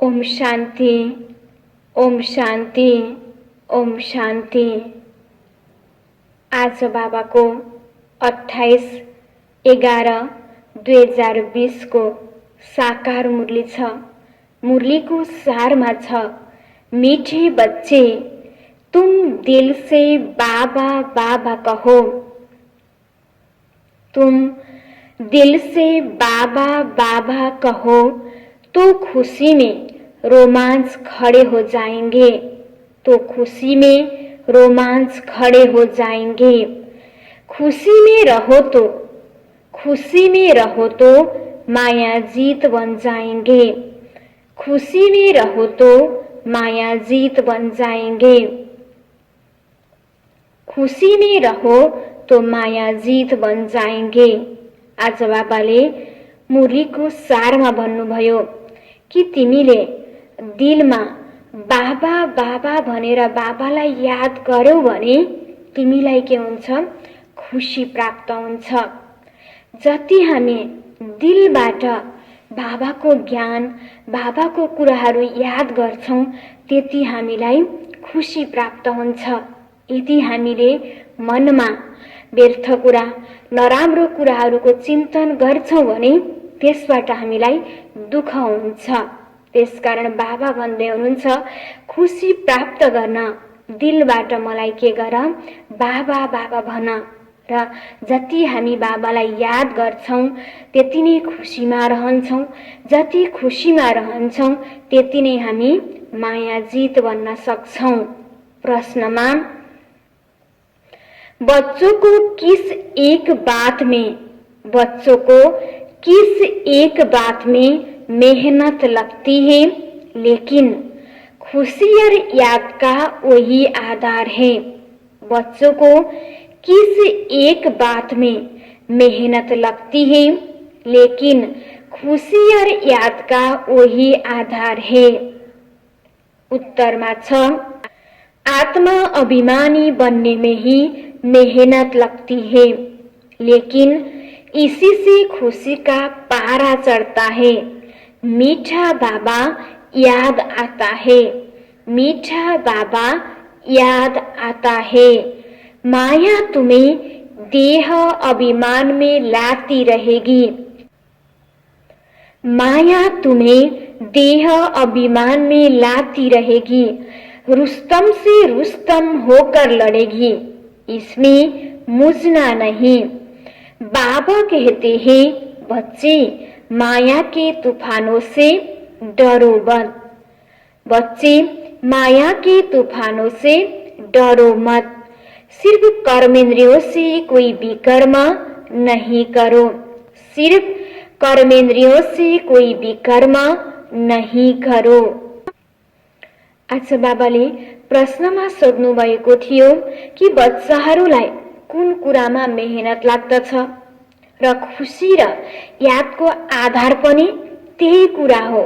ओम शान्ति, ओम शान्ति, ओम शान्ति। आज बाबाको 28/11/2020 को साकार मुरली छ। मुरलीको सारमा छ, मीठे बच्चे तुम दिल से बाबा बाबा कहो। तुम दिल से बाबा बाबा कहो तो खुशी में रोमांच खड़े हो जाएंगे, तो खुशी में रोमांच खड़े हो जाएंगे। खुशी में रहो तो माया जीत बन जाएंगे। खुशी में रहो तो माया जीत बन जाएंगे। खुशी में रहो तो माया जीत बन जाएंगे। आज बाबाले मुरलीको सारमा भन्नुभयो कि तिमीले दिलमा बाबा बाबा भनेर बाबालाई याद गर्यौ भने तिमीलाई के हुन्छ? खुशी प्राप्त हुन्छ। जति हामी दिलबाट बाबाको ज्ञान, बाबाको कुराहरू याद गर्छौं त्यति हामीलाई खुशी प्राप्त हुन्छ। यदि हामीले मनमा व्यर्थ कुरा, नराम्रो कुराहरूको चिन्तन गर्छौं भने त्यसबाट हामीलाई दुःख हुन्छ। त्यसकारण बाबा भन्दै हुनुहुन्छ, खुशी प्राप्त गर्न दिलबाट मलाई के गर? बाबा बाबा भन। र जति हामी बाबालाई याद गर्छौं त्यति नै खुशीमा रहन्छौं। जति खुशीमा रहन्छौं त्यति नै हामी माया जीत बन्न सक्छौं। प्रश्नमा बच्चों को किस एक बात में मेहनत लगती है, लेकिन खुशी और याद का वही आधार है। बच्चों को किस एक बात में मेहनत लगती है, लेकिन खुशी और याद का वही आधार है। उत्तरमा छ, आत्मा अभिमानी बनने में ही मेहनत लगती है, लेकिन इसी से खुशी का पारा चढ़ता है। मीठा बाबा याद आता है, मीठा बाबा याद आता है। माया तुम्हें देह अभिमान में लाती रहेगी। माया तुम्हें देह अभिमान में लाती रहेगी। रुस्तम से रुस्तम होकर लड़ेगी, इसमें मुझना नहीं। बाबा कहते हैं, बच्चे माया के तूफानों से डरो मत। बच्चे माया के तूफानों से डरो मत। सिर्फ कर्मेंद्रियों से कोई विकर्म नहीं करो। सिर्फ कर्मेंद्रियों से कोई विकर्म नहीं करो। आज बाबाले प्रश्नमा सोध्नु भएको थियो कि बच्चाहरूलाई कुन कुरामा मेहनत लाग्दछ र खुशी र यादको आधार पनि त्यही कुरा हो।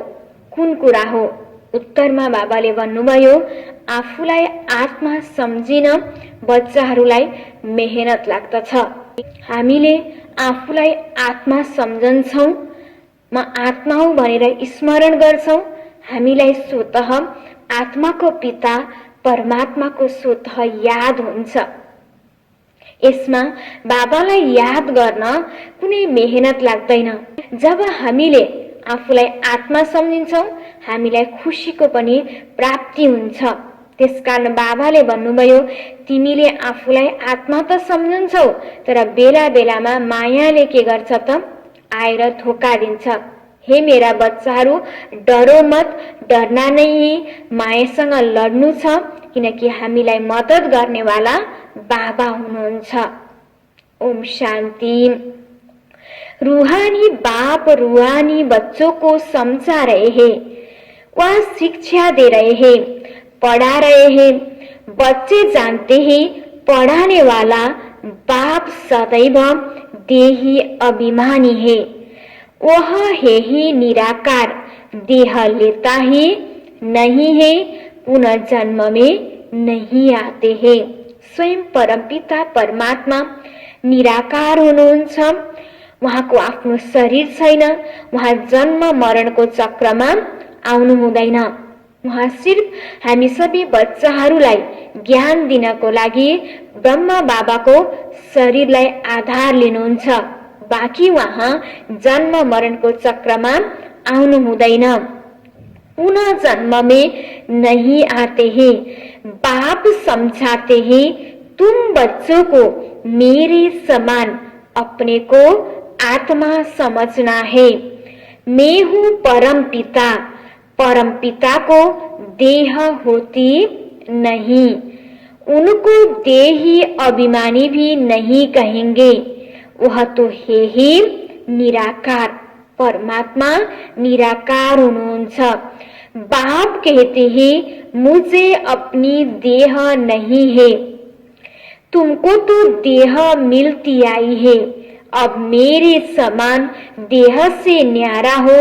कुन कुरा हो? उत्तरमा बाबाले भन्नुभयो, आफूलाई आत्मा सम्झिन बच्चाहरूलाई मेहनत लाग्दछ। हामीले आफूलाई आत्मा सम्झन्छौं, म आत्मा हुँ भनेर स्मरण गर्छौं। हामीलाई स्वतः आत्माको पिता परमात्माको स्वतः याद हुन्छ। यसमा बाबालाई याद गर्न कुनै मेहनत लाग्दैन। जब हामीले आफूलाई आत्मा सम्झिन्छौं हामीलाई खुशीको पनि प्राप्ति हुन्छ। त्यसकारण बाबाले भन्नुभयो, तिमीले आफूलाई आत्मा त सम्झन्छौ, तर बेला बेलामा मायाले के गर्छ त? आएर धोका दिन्छ। हे मेरा बच्चाहरू, डरो मत। डरना नहीं, मायासँग लड्नु छ, किनकि हामीलाई मद्दत गर्नेवाला बाबा हुनुहुन्छ। ओम शान्ति। रूहानी बाप रूहानी बच्चों को समझा रहे हैं, वह शिक्षा दे रहे हैं, पढ़ा रहे हैं। बच्चे जानते हैं पढ़ाने वाला बाप सदैव देही अभिमानी है। वह है ही निराकार, देह लेता ही नहीं है, पुनर्जन्म में नहीं आते हैं। स्वयं परमपिता परमात्मा निराकार हुनुहुन्छ। उहाँको आफ्नो शरीर छैन। उहाँ जन्म मरणको चक्रमा आउनु हुँदैन। उहाँ सिर्फ हामी सबै बच्चाहरूलाई ज्ञान दिनको लागि ब्रह्मा बाबाको शरीरलाई आधार लिनुहुन्छ। बाँकी उहाँ जन्म मरणको चक्रमा आउनु हुँदैन। पुनः जन्म में नहीं आते हैं। बाप समझाते हैं तुम बच्चों को मेरे समान अपने को आत्मा समझना है। मैं हूँ परम पिता, परम पिता को देह होती नहीं। उनको देही अभिमानी भी नहीं कहेंगे, वह तो है ही निराकार। परमात्मा निराकार हुनुहुन्छ। बाप कहते हैं मुझे अपनी देह नहीं है, तुमको तो देह मिलती आई है। अब मेरे समान देह से न्यारा हो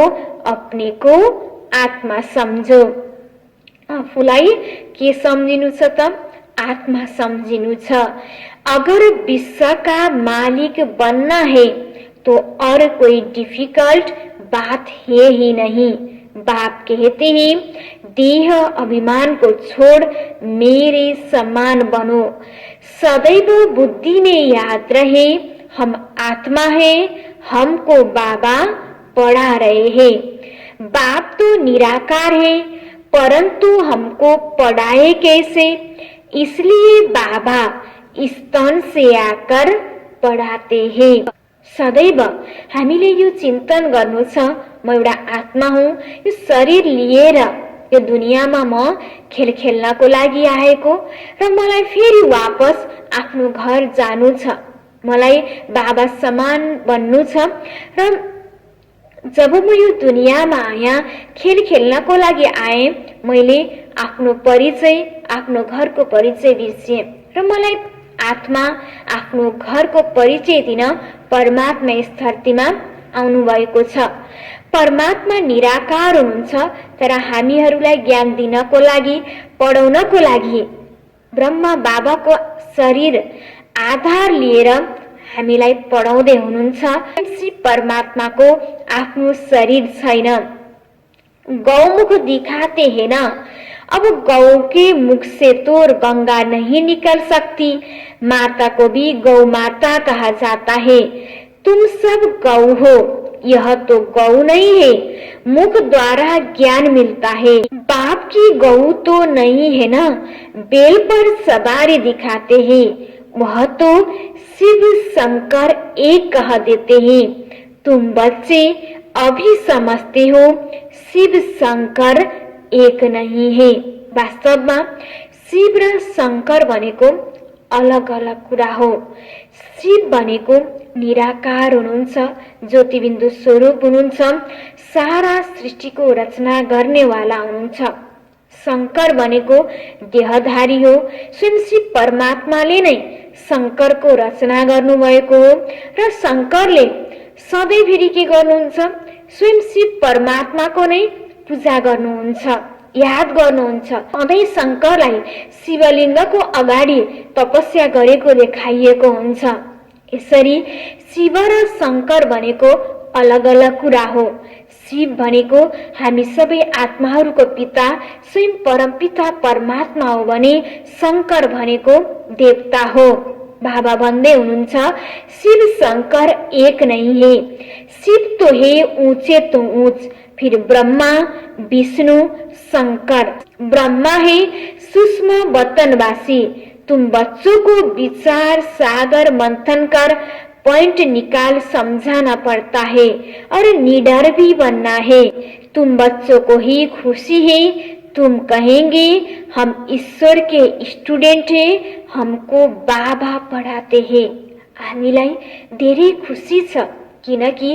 अपने को आत्मा सम्झो। आफूलाई के सम्झिनु छ त? आत्मा सम्झिनु छ। अगर विश्व का मालिक बनना है तो और कोई डिफिकल्ट बात है ही नहीं। बाप कहते हैं देह अभिमान को छोड़ मेरे समान बनो। सदैव बुद्धि में याद रहे हम आत्मा है, हमको बाबा पढ़ा रहे हैं। बाप तो निराकार है, परंतु हमको पढ़ाए कैसे? इसलिए बाबा स्तन से आकर पढ़ाते हैं। सदैव हामीले यो चिन्तन गर्नु छ, म एउटा आत्मा हुँ, यो शरीर लिएर यो दुनियाँमा म खेल खेल्नको लागि आएको र मलाई फेरि वापस आफ्नो घर जानु छ। मलाई बाबा समान बन्नु छ र जब म यो दुनियाँमा आया खेल खेल्नको लागि आए, मैले आफ्नो परिचय, आफ्नो घरको परिचय बिर्सिएँ र मलाई आत्मा आफ्नो घरको परिचय दिन परमात्मा यस धरतीमा आउनु भएको छ। परमात्मा निराकार हुनुहुन्छ, तर हामीहरूलाई ज्ञान दिनको लागि, पढाउनको लागि ब्रह्मा बाबाको शरीर आधार लिएर हामीलाई पढाउँदै हुनुहुन्छ। श्री परमात्माको आफ्नो शरीर छैन। गौमुख दिखाते हैं ना, अब गौ के मुख से तो गंगा नहीं निकल सकती। माता को भी गौ माता कहा जाता है। तुम सब गौ हो, यह तो गौ नहीं है, मुख द्वारा ज्ञान मिलता है। बाप की गौ तो नहीं है ना, बेल पर सवारी दिखाते हैं, वह तो शिव शंकर एक कह देते हैं। तुम बच्चे अभी समझते हो शिव शंकर एक नहीं है। वास्तवमा शिव र शंकर भनेको अलग अलग कुरा हो। शिव भनेको निराकार हुनुहुन्छ, ज्योतिबिन्दु स्वरूप हुनुहुन्छ, सारा सृष्टिको रचना गर्नेवाला हुनुहुन्छ। शंकर भनेको देहधारी हो। स्वयं शिव परमात्माले नै शंकरको रचना गर्नुभएको हो र शंकरले सधैँ फेरि के गर्नुहुन्छ? स्वयं शिव परमात्माको नै पूजा गर्नुहुन्छ, याद गर्नुहुन्छ। सधैँ शंकरलाई शिवलिङ्गको अगाडि तपस्या गरेको देखाइएको हुन्छ। यसरी शिव र शंकर भनेको अलग अलग कुरा हो। शिव भनेको हामी सबै आत्माहरूको पिता स्वयं परमपिता परमात्मा हो भने शंकर भनेको देवता हो। बाबा भन्दै हुनुहुन्छ शिव शंकर एक नहीं है। शिव तो है ऊंचे तो ऊंच, फिर ब्रह्मा विष्णु शंकर। ब्रह्मा है सूक्ष्म वतनवासी। तुम बच्चों को विचार सागर मंथन कर पॉइंट निकाल समझाना पड़ता है और निडर भी बनना है। तुम बच्चों को ही खुशी है, तुम कहेंगे हम ईश्वर के स्टूडेंट हैं, हमको बाबा पढ़ाते हैं। हामीलाई धेरै खुसी छ किनकि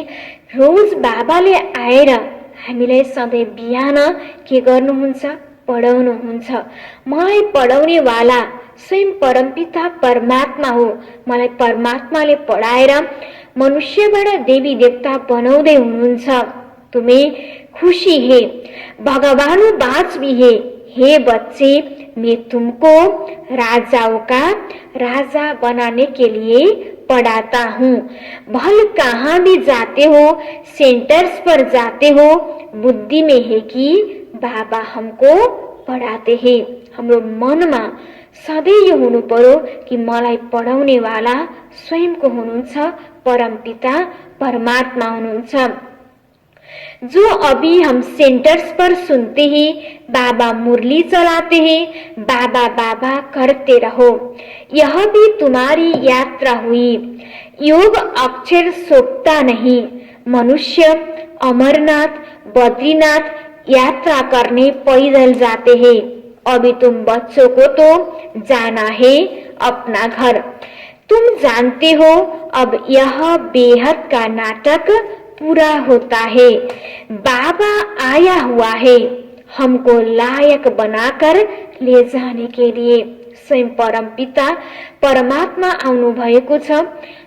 रोज बाबाले आएर हामीलाई सधैँ बिहान के गर्नुहुन्छ? पढाउनुहुन्छ। मलाई पढाउने वाला स्वयं परमपिता परमात्मा हो। मलाई परमात्माले पढाएर मनुष्यबाट देवी देवता बनाउँदै हुनुहुन्छ। तुम्हें खुशी है, भगवान बात भी है। हे बच्चे, मैं तुमको राजाओं का राजा बनाने के लिए पढ़ाता हूँ। भल कहाँ भी जाते हो, सेंटर्स पर जाते हो, बुद्धि में है कि बाबा हमको पढाते हैं। हाम्रो मनमा सधैँ यो हुनु पर्यो कि मलाई पढाउने वाला स्वयंको हुनुहुन्छ, परमपिता परमात्मा हुनुहुन्छ। जो अभी हम सेंटर्स पर सुनते हैं, बाबा मुरली चलाते हैं, बाबा बाबा करते रहो, यह भी तुम्हारी यात्रा हुई। योग अक्षर सोखता नहीं। मनुष्य अमरनाथ बद्रीनाथ यात्रा करने पैदल जाते हैं। अभी तुम बच्चों को तो जाना है अपना घर। तुम जानते हो अब यह बेहद का नाटक पूरा होता है। बाबा आया हुआ है हमको लायक बनाकर ले जाने के लिए। स्वयं परमपिता परमात्मा आउनु भएको छ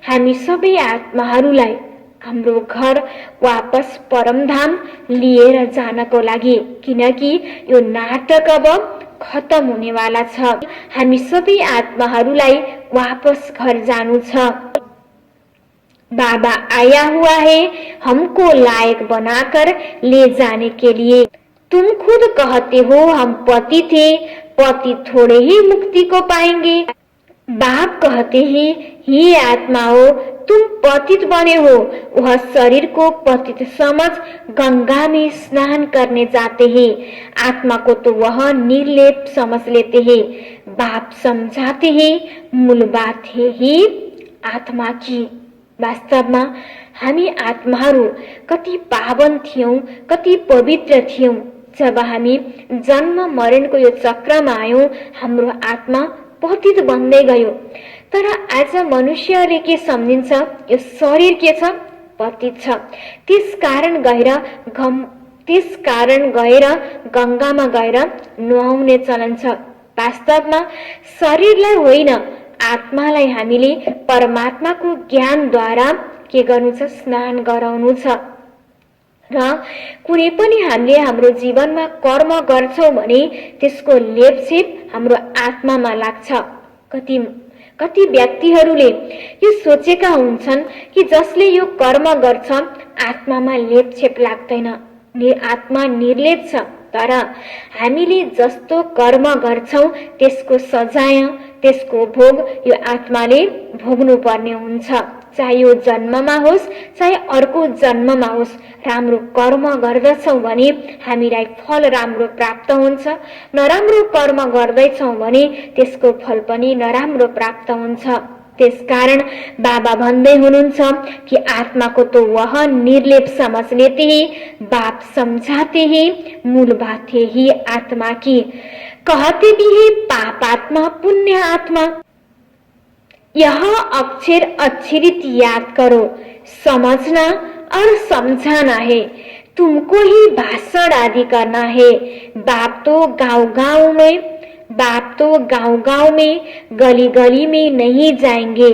हामी सबै आत्माहरूलाई हाम्रो घर वापस परमधाम लिएर जानको लागि, किनकि यो नाटक अब खत्म हुनेवाला छ। हामी सबै आत्माहरूलाई वापस घर जानु छ। बाबा आया हुआ है हमको लायक बनाकर ले जाने के लिए। तुम खुद कहते हो हम पति थे, पति थोड़े ही मुक्ति को पाएंगे। बाप कहते हैं हे आत्माओं, तुम पतित बने हो। वह शरीर को पतित समझ गंगा में स्नान करने जाते हैं। आत्मा को तो वह निर्लेप समझ लेते हैं। बाप समझाते हैं मूल बात है ही आत्मा की। वास्तवमा हामी आत्माहरू कति पावन थियौं, कति पवित्र थियौं। जब हामी जन्म मरणको यो चक्रमा आयौं, हाम्रो आत्मा पतित बन्दै गयो। तर आज मनुष्यले के सम्झिन्छ, यो शरीर के छ, पतित छ। त्यसकारण गएर गंगामा गएर नुहाउने चलन छ। वास्तवमा शरीरलाई होइन, आत्मालाई हामीले परमात्माको ज्ञानद्वारा के गर्नु छ, स्नान गराउनु छ। र कुनै पनि हामीले हाम्रो जीवनमा कर्म गर्छौं भने त्यसको लेपछेप हाम्रो आत्मामा लाग्छ। कति व्यक्तिहरूले यो सोचेका हुन्छन् कि जसले यो कर्म गर्छ आत्मामा लेपछेप लाग्दैन, आत्मा निर्लेप छ। तर हामीले जस्तो कर्म गर्छौं त्यसको सजाय, त्यसको भोग यो आत्माले भोग्नु पर्ने हुन्छ। चाहे यो जन्ममा होस् चाहे अर्को जन्ममा होस्, राम्रो कर्म गर्दछौं भने हामीलाई फल राम्रो प्राप्त हुन्छ। नराम्रो कर्म गर्दैछौं भने त्यसको फल पनि नराम्रो प्राप्त हुन्छ। त्यसकारण बाबा भन्दै हुनुहुन्छ कि आत्मा को तो वह निर्लेप समझ लेते हैं। बाप समझाते हैं मूल बात है ही आत्मा की। कहते भी है पाप आत्मा पुण्य आत्मा। यह अक्षर अक्षरित याद करो, समझना और समझाना है। तुमको ही भाषण आदि करना है। बाप तो गांव-गांव में गली गली में नहीं जाएंगे।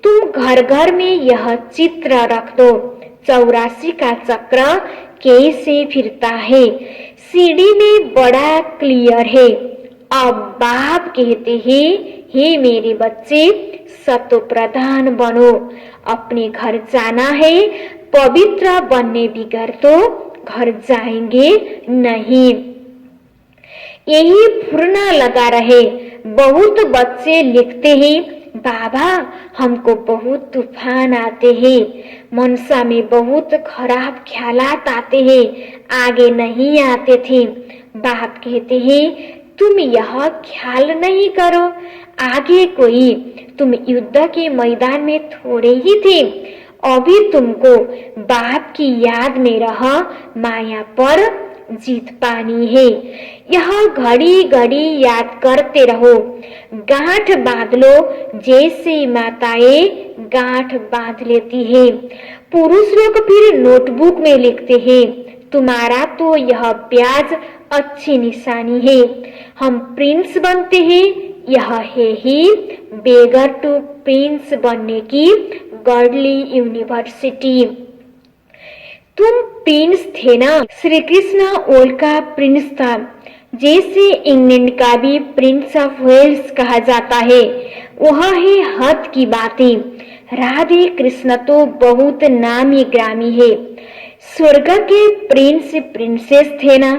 तुम घर घर में यह चित्र रख दो। 84 का चक्र कैसे फिरता है, सीढ़ी में बड़ा क्लियर है। अब बाप कहते हैं हे मेरे बच्चे, सतो प्रधान बनो। अपने घर जाना है, पवित्र बनने बिगर तो घर जाएंगे नहीं। यही फुरना लगा रहे। बहुत बच्चे लिखते हैं बाबा हमको बहुत तूफान आते हैं, मनसा में बहुत खराब ख्यालात आते हैं, आगे नहीं आते थे। बाप कहते हैं तुम यह ख्याल नहीं करो, आगे कोई। तुम युद्ध के मैदान में थोड़े ही थे, अभी तुमको बाप की याद में रह माया पर जीत पानी है। यह घड़ी घड़ी याद करते रहो। गांठ बांध लो जैसे माताएं गांठ बांध लेती है। पुरुष लोग फिर नोटबुक में लिखते हैं तुम्हारा तो यह ब्याज अच्छी निशानी है। हम प्रिंस बनते हैं, यह है ही बेगर टू प्रिंस बनने की गॉडली यूनिवर्सिटी। तुम प्रिंस थे ना, श्री कृष्ण वर्ल्ड का प्रिंस था, जैसे इंग्लैंड का भी प्रिंस ऑफ वेल्स कहा जाता है। वह है हद की बातें। राधे कृष्ण तो बहुत नामी ग्रामी है। स्वर्ग के प्रिंस प्रिंसेस थे ना,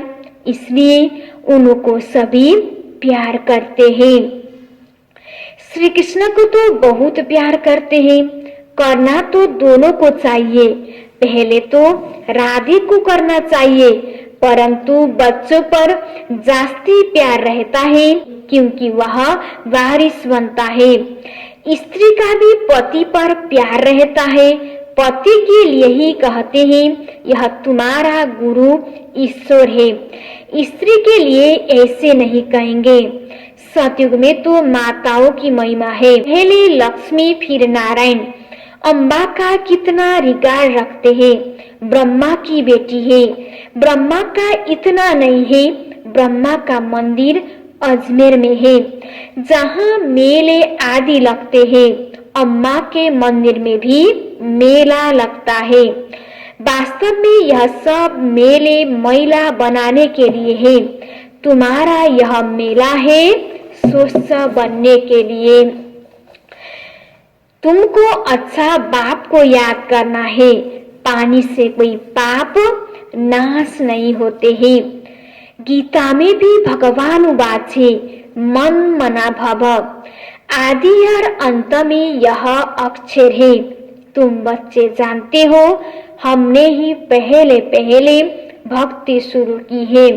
इसलिए उनको सभी प्यार करते हैं। श्री कृष्ण को तो बहुत प्यार करते हैं। करना तो दोनों को चाहिए। पहले तो राधे को करना चाहिए, परंतु बच्चों पर जास्ती प्यार रहता है क्योंकि वह वारिस बनता है। स्त्री का भी पति पर प्यार रहता है। पति के लिए ही कहते हैं यह तुम्हारा गुरु ईश्वर है। स्त्री के लिए ऐसे नहीं कहेंगे। सतयुग में तो माताओं की महिमा है। पहले लक्ष्मी फिर नारायण। अम्बा का कितना रिगार्ड रखते हैं। ब्रह्मा की बेटी है। ब्रह्मा का इतना नहीं है, ब्रह्मा का मंदिर अजमेर में है जहाँ मेले आदि लगते हैं। अम्मा के मंदिर में भी मेला लगता है। वास्तव में यह सब मेले महिला बनाने के लिए है। तुम्हारा यह मेला है स्वस्थ बनने के लिए। तुमको अच्छा बाप को याद करना है। पानी से कोई पाप नाश नहीं होते हैं। गीता में भी भगवान उवाचे मन मना भव। आदि और अंत में यह अक्षर है। तुम बच्चे जानते हो, हमने ही पहले पहले भक्ति शुरू की है।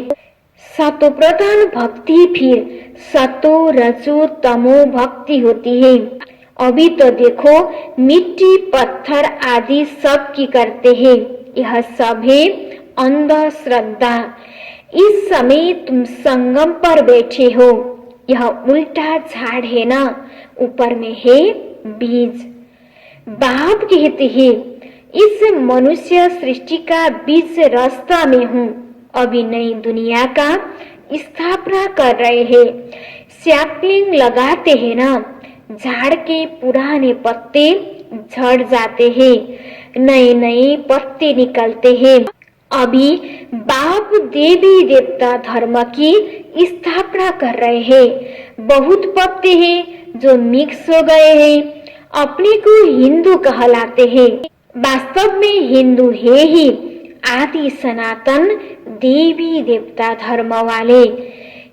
सतो प्रधान भक्ति फिर सतो रजो तमो भक्ति होती है। अभी तो देखो मिट्टी पत्थर आदि सब की करते हैं। यह सब है अंधश्रद्धा। इस समय तुम संगम पर बैठे हो। यह उल्टा झाड़ है ना, ऊपर में है बीज। बाप कहते हैं इस मनुष्य सृष्टि का बीज रास्ता में हूँ। अभी नई दुनिया का स्थापना कर रहे हैं। सैपलिंग लगाते हैं ना, झाड़ के पुराने पत्ते झड़ जाते हैं, नए नए पत्ते निकलते हैं। अभी बाप देवी देवता धर्म की स्थापना कर रहे हैं। बहुत पत्ते हैं जो मिक्स हो गए हैं, अपने को हिंदू कहलाते हैं। वास्तव में हिंदू है ही आदि सनातन देवी देवता धर्म वाले।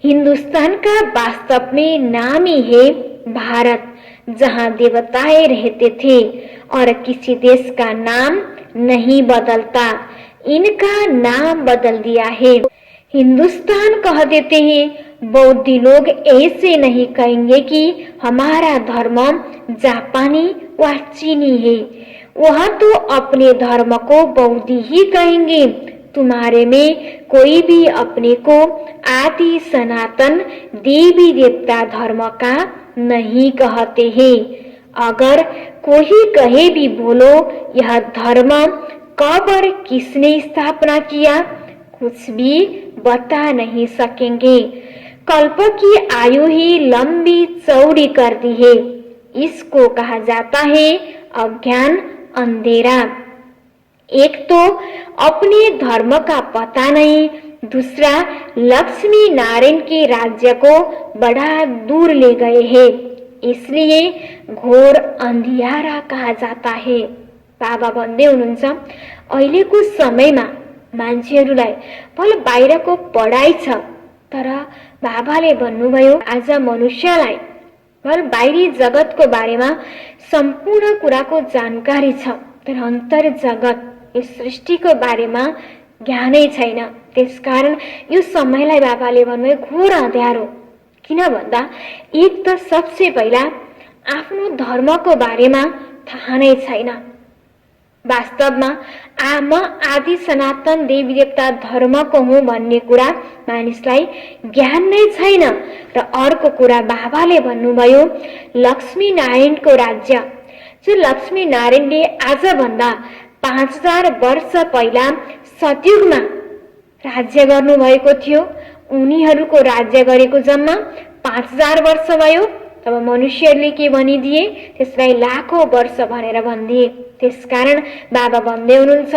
हिंदुस्तान का वास्तव में नाम ही है भारत, जहाँ देवताएं रहते थे और किसी देश का नाम नहीं बदलता। इनका नाम बदल दिया है। हिंदुस्तान कह देते हैं। बौद्धी लोग ऐसे नहीं कहेंगे कि हमारा धर्म जापानी व चीनी है। वह तो अपने धर्म को बौद्धी ही कहेंगे। तुम्हारे में कोई भी अपने को आदि सनातन देवी देवता धर्म का नहीं कहते हैं। अगर कोई कहे भी बोलो यह धर्म कब और किसने स्थापना किया, कुछ भी बता नहीं सकेंगे। कल्प की आयु ही लंबी चौड़ी कर दी है। इसको कहा जाता है अज्ञान अंधेरा। एक तो अपने धर्म का पता नहीं, दूसरा लक्ष्मी नारायण के राज्य को बड़ा दूर ले गए हैं, इसलिए घोर अंधियारा कहा जाता है। बाबा भन्दै हुनुहुन्छ अहिलेको समयमा मान्छेहरूलाई भले बाहिरको पढाइ छ, तर बाबाले भन्नुभयो आज मनुष्यलाई भले बाहिरी जगतको बारेमा सम्पूर्ण कुराको जानकारी छ, तर अन्तर जगत यस सृष्टिको बारेमा ज्ञानै छैन। त्यसकारण यो समयलाई बाबाले भन्नुभयो घोर अँध्यारो। किन भन्दा एक त सबसे पहिला आफ्नो धर्मको बारेमा थाहा नै छैन। वास्तवमा म आदि सनातन देवी देवता धर्मको हुँ भन्ने कुरा मानिसलाई ज्ञान नै छैन। र अर्को कुरा बाबाले भन्नुभयो लक्ष्मी नारायणको राज्य, जो लक्ष्मी नारायणले आजभन्दा 5000 वर्ष पहिला सतयुगमा राज्य गर्नुभएको थियो। उनीहरूको राज्य गरेको जम्मा 5000 वर्ष भयो। तब मनुष्यहरूले के भनिदिए, त्यसलाई लाखौं वर्ष भनेर भनिदिए। त्यसकारण बाबा भन्दै हुनुहुन्छ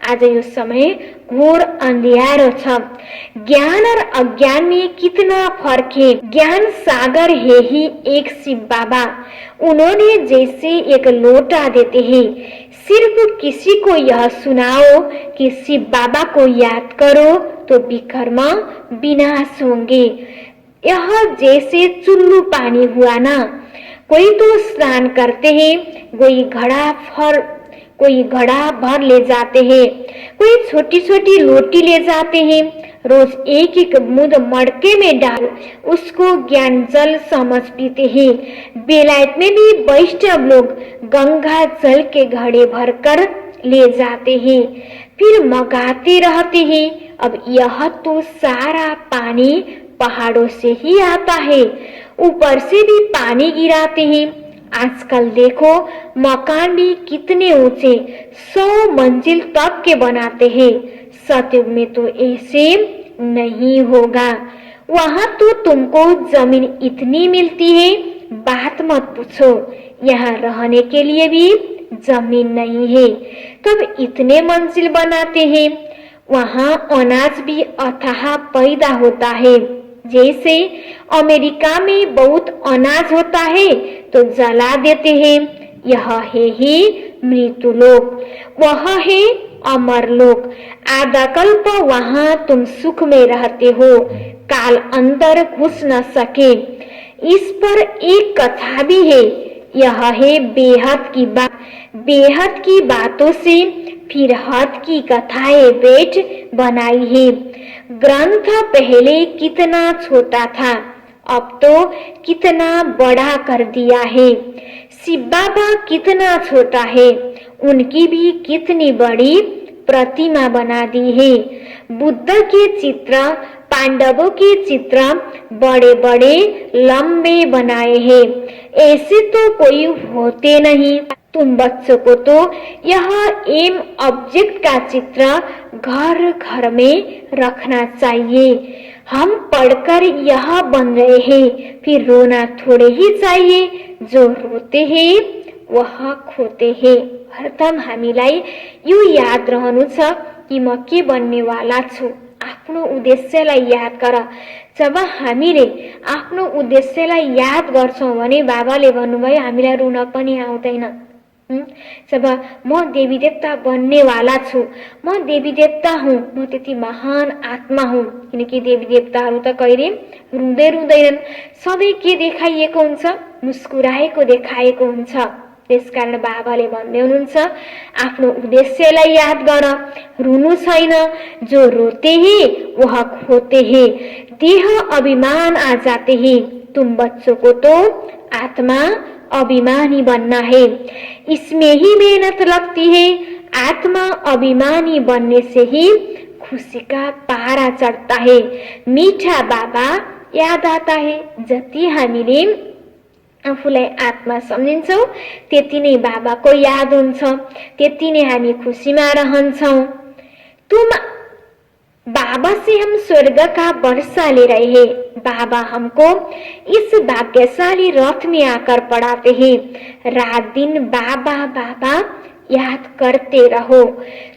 आज यो समय घोर अंधियारो छ। ज्ञान और अज्ञान में कितना फर्क है। ज्ञान सागर है ही एक शिव बाबा। उन्होंने जैसे एक लोटा देते हैं, सिर्फ किसी को यह सुनाओ कि शिव बाबा को याद करो तो विकर्म विनाश होंगे। यह जैसे चुल्लू पानी हुआ ना, कोई तो स्नान करते हैं, कोई घड़ा भर ले जाते हैं, कोई छोटी छोटी लोटी ले जाते हैं, रोज एक एक बूंद मड़के में डाल उसको ज्ञान जल समझ पीते हैं। बेलायत में भी वैष्णव लोग गंगा जल के घड़े भरकर ले जाते हैं, फिर मंगाते रहते हैं। अब यह तो सारा पानी पहाड़ों से ही आता है, ऊपर से भी पानी गिराते हैं। आजकल देखो मकान भी कितने ऊंचे 100 मंजिल तक के बनाते हैं। सतयुग में तो ऐसे नहीं होगा। वहां तो तुमको जमीन इतनी मिलती है, बात मत पूछो। यहाँ रहने के लिए भी जमीन नहीं है, तब इतने मंजिल बनाते हैं। वहां अनाज भी अथाह पैदा होता है। जैसे अमेरिका में बहुत अनाज होता है तो जला देते हैं। यह है ही मृत्यु लोक, वह है अमर लोक। आधा कल्प वहां तुम सुख में रहते हो, काल अंदर घुस न सके। इस पर एक कथा भी है। यह है बेहद की बात। बेहद की बातों से फिर हद की कथाएं बेट बनाई है। ग्रंथ पहले कितना छोटा था, अब तो कितना बड़ा कर दिया है। शिव बाबा कितना छोटा है, उनकी भी कितनी बड़ी प्रतिमा बना दी है। बुद्ध के चित्र, पांडवों के चित्र बड़े बड़े लंबे बनाए हैं। ऐसे तो कोई होते नहीं। तुम बच्चों को तो यह एम ऑब्जेक्ट का चित्र घर घर में रखना चाहिए। हम पढ़कर यह बन रहे हैं, फिर रोना थोड़े ही चाहिए। जो रोते हैं वह खोते हैं। हरदम हामीलाई यो याद रहनु छ कि म के बन्ने वाला छु। आफ्नो उद्देश्यलाई याद गर। जब हामीले आफ्नो उद्देश्यलाई याद गर्छौं भने बाबाले भन्नुभयो हामीलाई रुन पनि आउँदैन। जब म देवी देवता बन्ने वाला छु, म देवी देवता हुँ, म त्यति महान आत्मा हुँ। किनकि देवी देवताहरू त कहिले रुँदै रुँदैनन्, सधैँ के देखाइएको हुन्छ, मुस्कुराएको देखाएको हुन्छ। त्यसकारण बाबाले भन्दै हुनुहुन्छ आफ्नो उद्देश्यलाई याद गर, रुनु छैन। जो रोते हैं वह खोते हैं, देह अभिमान आ जाते हैं। तुम बच्चों को तो आत्मा अभिमानी बनना है, इसमें ही मेहनत लगती है। आत्मा अभिमानी बनने से ही खुशी का पारा चढ़ता है। मीठा बाबा याद आता है। जति हामीले आफूलाई आत्मा सम्झिन्छौं त्यति नै बाबाको याद हुन्छ, त्यति नै हामी खुसीमा रहन्छौं। तुम बाबा से हम स्वर्ग का वर्षा ले रहे हैं। बाबा हमको इस भाग्यशाली रथ में आकर पढ़ाते हैं। रात दिन बाबा बाबा याद करते रहो।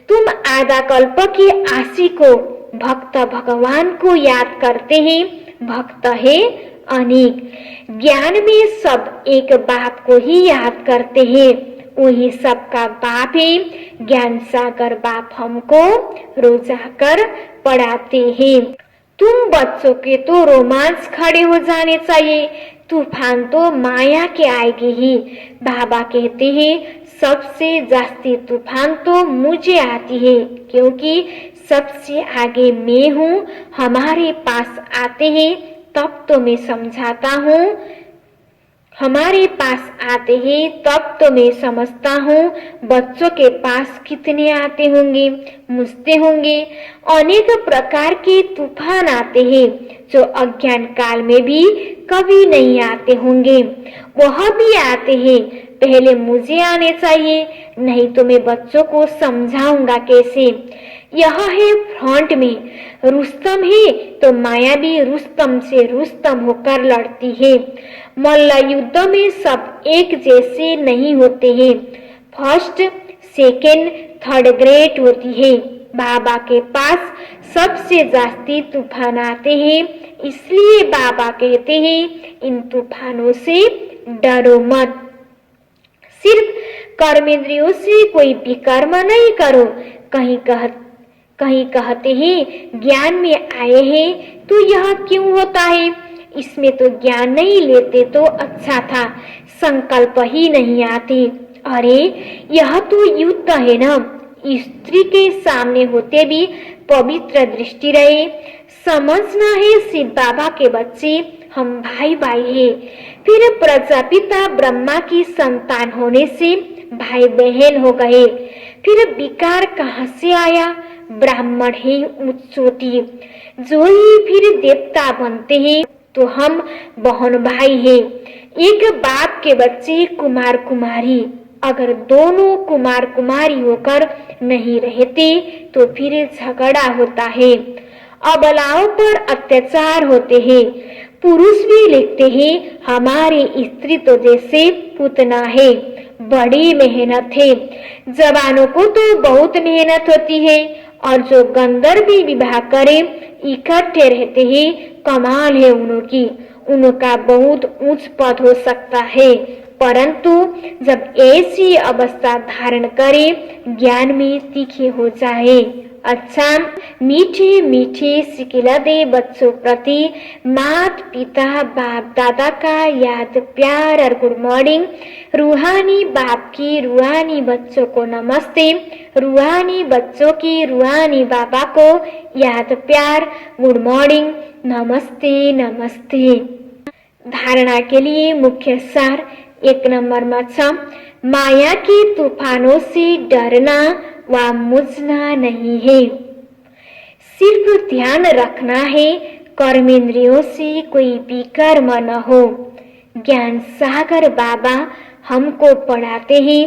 तुम आधा कल्प की आशी को भक्त भगवान को याद करते हैं। भक्त है अनेक, ज्ञान में सब एक बाप को ही याद करते हैं। वही सबका बाप है। ज्ञान सागर बाप हमको रोजाकर पढ़ाते हैं। तुम बच्चों के तो रोमांच खड़े हो जाने चाहिए। तूफान तो माया के आएगी ही। बाबा कहते हैं सबसे जास्ती तूफान तो मुझे आती है, क्योंकि सबसे आगे मैं हूँ। हमारे पास आते हैं तब तो मैं समझाता हूँ, हमारे पास आते हैं तब तो मैं समझता हूँ। बच्चों के पास कितने आते होंगे, मुझते होंगे। अनेक प्रकार के तूफान आते हैं जो अज्ञान काल में भी कभी नहीं आते होंगे। वह भी आते हैं, पहले मुझे आने चाहिए, नहीं तो मैं बच्चों को समझाऊंगा कैसे। यह है फ्रंट में। रुस्तम है तो माया भी रुस्तम से रुस्तम होकर लड़ती है। मल्ल युद्ध में सब एक जैसे नहीं होते हैं। फर्स्ट, सेकेंड, थर्ड ग्रेड होती है। बाबा के पास सबसे जास्ती तूफान आते हैं, इसलिए बाबा कहते हैं इन तूफानों से डरो मत। सिर्फ कर्मेंद्रियों से कोई विकर्म नहीं करो। कहीं कहते हैं ज्ञान में आए हैं तो यह क्यों होता है, इसमें तो ज्ञान नहीं लेते तो अच्छा था, संकल्प ही नहीं आते। अरे यह तो युद्ध है ना, स्त्री के सामने होते भी पवित्र दृष्टि रहे। समझना है शिव बाबा के बच्चे हम भाई भाई है। फिर प्रजापिता ब्रह्मा की संतान होने से भाई बहन हो गए। फिर विकार कहाँ से आया, ब्राह्मण है ऊंच चोटी, जो ही फिर देवता बनते हैं तो हम बहन भाई है। एक बाप के बच्चे कुमार कुमारी, अगर दोनों कुमार कुमारी होकर नहीं रहते तो फिर झगड़ा होता है, अबलाओं पर अत्याचार होते हैं। पुरुष भी लिखते हैं हमारे स्त्री तो जैसे पुतना है, बड़ी मेहनत है। जवानों को तो बहुत मेहनत होती है, और जो गंधर्व भी विवाह करे इकट्ठे रहते हैं, कमाल है उनकी। उनका बहुत ऊंच पद हो सकता है, परंतु जब ऐसी अवस्था धारण करे ज्ञान में तीखे हो जाए। अच्छा, मीठे मीठे सिखिलते बच्चों प्रति माता पिता बाप दादा का याद प्यार और गुड मॉर्निंग। रूहानी बाप की रूहानी बच्चों को नमस्ते, रूहानी बच्चों की रूहानी बाबा को याद प्यार गुड मॉर्निंग, नमस्ते नमस्ते। धारणा के लिए मुख्य सार 1 नंबर में छ, माया के तूफानों से डरना व मुझना नहीं है। सिर्फ ध्यान रखना है कर्मेंद्रियों से कोई विकर्म न हो। ज्ञान सागर बाबा हमको पढ़ाते हैं,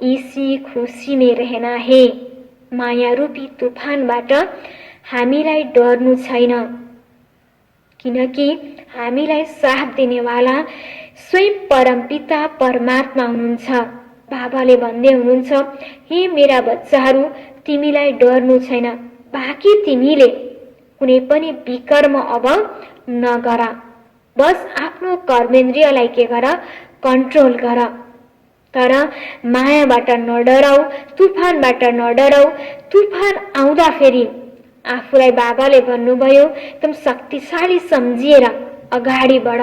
इसी खुशी में रहना है। माया रूपी तूफानबाट हामीलाई डर्नु छैन, किनकि हामीलाई साथ दिनेवाला स्वयं परमपिता परमात्मा हुनुहुन्छ। बाबाले भन्दै हुनुहुन्छ, हे मेरा बच्चाहरू, तिमीलाई डर्नु छैन, बाँकी तिमीले कुनै पनि विकर्म अब नगर, बस आफ्नो कर्मेन्द्रियलाई के गर, कन्ट्रोल गर। तर मायाबाट नडराऊ, तुफानबाट नडराऊ। तुफान आउँदा फेरि आफूलाई बाबाले भन्नुभयो एकदम शक्तिशाली सम्झिएर अगाडि बढ।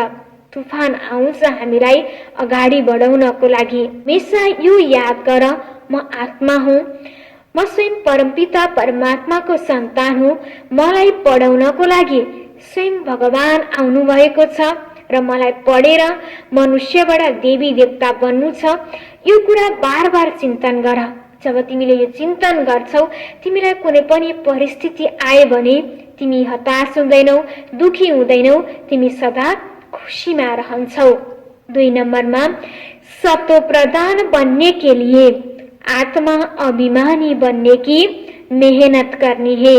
तुफान आउँछ हामीलाई अगाडि बढाउनको लागि। हमेशा यो याद गर, म आत्मा हुँ, म स्वयं परमपिता परमात्माको सन्तान हुँ। मलाई पढाउनको लागि स्वयं भगवान आउनु भएको छ र मलाई पढेर मनुष्यबाट देवी देवता बन्नु छ। यो कुरा बार बार चिन्तन गर। जब तिमीले यो चिन्तन गर्छौ, तिमीलाई कुनै पनि परिस्थिति आए भने तिमी हताश हुँदैनौ, दुखी हुँदैनौ, तिमी सदा खुशीमा रहन्छौ। 2 नम्बरमा सतो प्रधान बनने के लिए आत्मा अभिमानी बनने की मेहनत करनी है।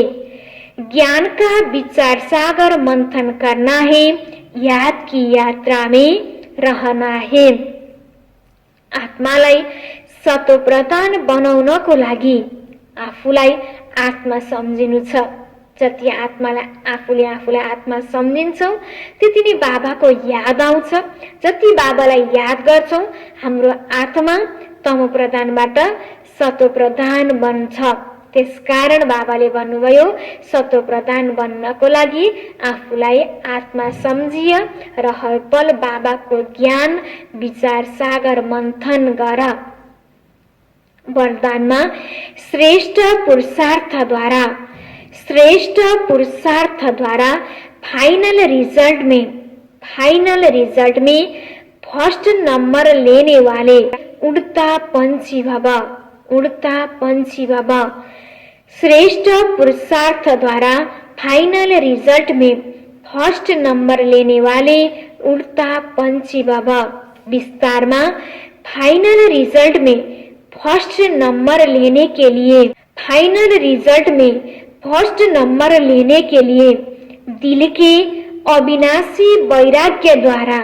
ज्ञान का विचार सागर मंथन करना है, याद की यात्रा में रहना है। आत्मालाई सतो प्रधान बनाउनको लागि आफूलाई आत्मा सम्झिनु छ। जति आफूले आफूलाई आत्मा सम्झिन्छौ त्यति नै बाबाको याद आउँछ। जति बाबालाई याद गर्छौ हाम्रो आत्मा तमो प्रधानबाट सतो प्रधान बन्छ। त्यसकारण बाबाले भन्नुभयो सतो प्रधान बन्नको लागि आफूलाई आत्मा सम्झिए र हर पल बाबाको ज्ञान विचार सागर मन्थन गर। वरदानमा श्रेष्ठ पुरुषार्थ द्वारा फाइनल रिजल्ट में फर्स्ट नंबर लेने वाले उड़ता पंछी भव। श्रेष्ठ पुरुषार्थ द्वारा फाइनल रिजल्ट में फर्स्ट नंबर लेने वाले उड़ता पंछी भव। विस्तार में फाइनल रिजल्ट में फर्स्ट नंबर लेने के लिए दिल के अविनाशी वैराग्य द्वारा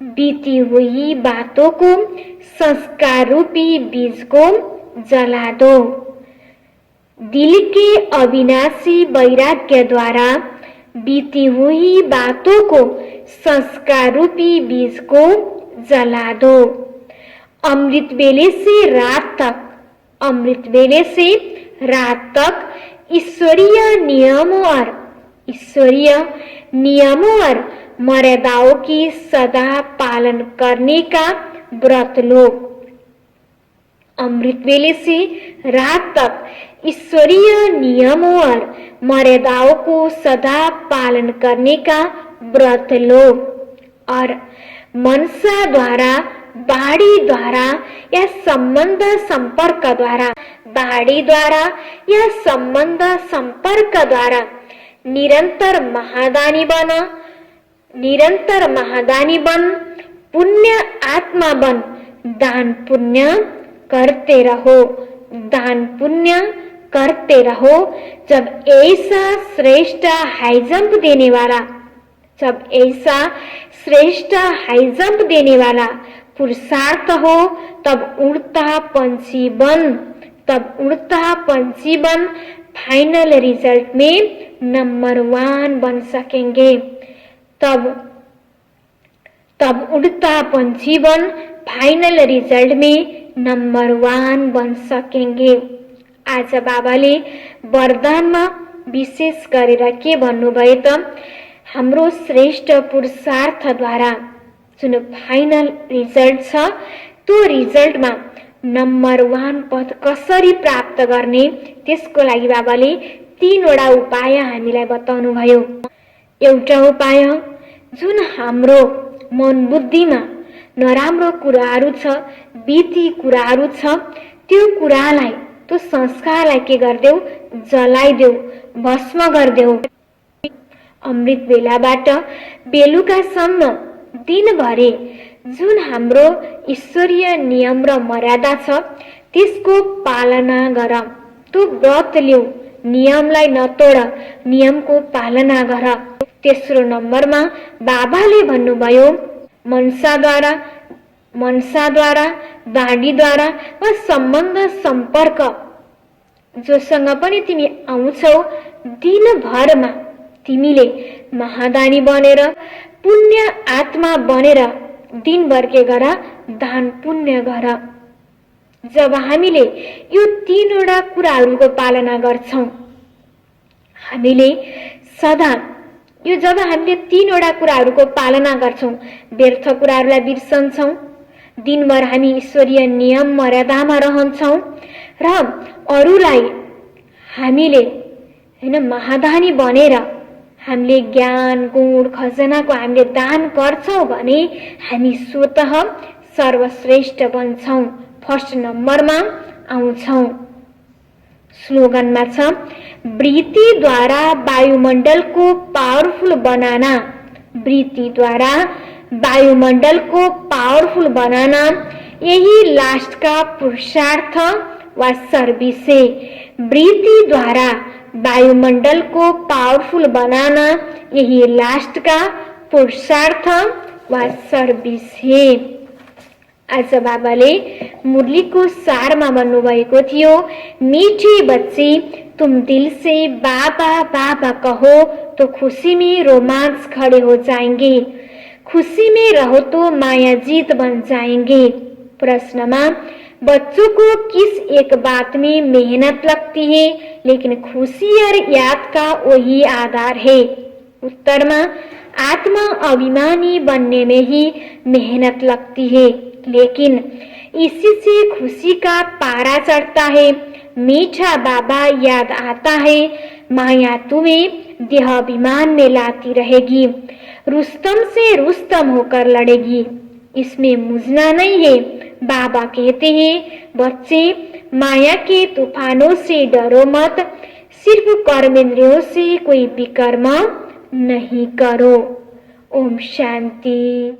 बीती हुई बातों को संस्कार रूपी बीज को जला दो। दिल के अविनाशी वैराग्य द्वारा बीती हुई बातों को संस्कार रूपी बीज को जला दो। अमृत वेले से रात तक, अमृत वेले से रात तक ईश्वरीय नियमों और मर्यादाओं की सदा पालन करने का व्रत लो। अमृत वेले से रात तक ईश्वरीय नियमों और मर्यादाओं को सदा पालन करने का व्रत लो और मनसा द्वारा, बाड़ी द्वारा या संबंध संपर्क द्वारा, बाड़ी द्वारा या संबंध संपर्क द्वारा निरंतर महादानी बन, पुण्य आत्मा बन, दान पुण्य करते रहो, दान पुण्य करते रहो। जब ऐसा श्रेष्ठ हाई जंप देने वाला, जब ऐसा श्रेष्ठ हाई जंप देने वाला पुरुषार्थ हो, तब उड़ता पंछी बन, तब उड़ता पंछी बन फाइनल रिजल्ट में नंबर 1 बन सकेंगे। तब उड़ता पंछी बन फाइनल रिजल्ट में नंबर 1 बन सकेंगे। आज बाबाले वरदानमा विशेष गरेर के भन्नुभयो त, हाम्रो श्रेष्ठ पुरुषार्थद्वारा जुन फाइनल रिजल्ट छ, त्यो रिजल्टमा नम्बर 1 पद कसरी प्राप्त गर्ने, त्यसको लागि बाबाले 3 वटा उपाय हामीलाई बताउनु भयो। एउटा उपाय, जुन हाम्रो मन बुद्धिमा नराम्रो कुराहरू छ, बिती कुराहरू छ, त्यो कुरालाई, त्यो संस्कारलाई के गर्देऊ, जलाइदेऊ, भस्म गर्देऊ। अमृत बेलाबाट बेलुकासम्म दिनभरि जुन हाम्रो ईश्वरीय नियम र मर्यादा छ, त्यसको पालना गर, त्यो व्रत लिऊ, नियमलाई नतोड, नियमको पालना गर। तेस्रो नम्बरमा बाबाले भन्नुभयो, मनसाद्वारा, बाडीद्वारा वा सम्बन्ध सम्पर्क जोसँग पनि तिमी आउँछौ, दिनभरमा तिमीले महादानी बनेर, पुण्य आत्मा बनेर दिनभर के गर, दान पुण्य गर। जब हामीले यो 3 वटा कुराहरूको पालना गर्छौं, हामीले सदा यो, जब हामीले 3 वटा कुराहरूको पालना गर्छौं, व्यर्थ कुराहरूलाई बिर्सन्छौं, दिनभर हामी ईश्वरीय नियम मर्यादामा रहन्छौं र अरूलाई हामीले महादानी बनेर हामीले ज्ञान गुण खजनाको हामीले दान गर्छौं भने हामी स्वतः सर्वश्रेष्ठ बन्छौं, फर्स्ट नम्बरमा आउँछौं। स्लोगनमा छ, वृत्तिद्वारा वायुमण्डल को पावरफुल बनाना, वृत्तिद्वारा वायुमण्डल को पावरफुल बनाना, यही लास्ट का पुरुषार्थ व सर्विस है। वृत्तिद्वारा वायुमण्डल को पावरफुल बनाना, यही लास्ट का पुरुषार्थ व सर्विस है। आज बाबाले मुरलीको सारमा भन्नुभएको थियो, मीठी बच्ची तुम दिल से बाबा बाबा कहो तो खुशी में रोमांस खड़े हो जाएंगे, खुशी में रहो तो माया जीत बन जाएंगे। प्रश्नमा बच्चों को किस एक बात में मेहनत लगती है, लेकिन खुशी और याद का वही आधार है। उत्तरमा आत्मा अभिमानी बनने में ही मेहनत लगती है, लेकिन इसी से खुशी का पारा चढ़ता है। मीठा बाबा याद आता है, माया तुम्हें देह अभिमान में लाती रहेगी, रुस्तम से रुस्तम होकर लड़ेगी, इसमें मुझना नहीं है। बाबा कहते हैं, बच्चे माया के तूफानों से डरो मत, सिर्फ कर्मेंद्रियों से कोई विकर्म नहीं करो। ओम शांति।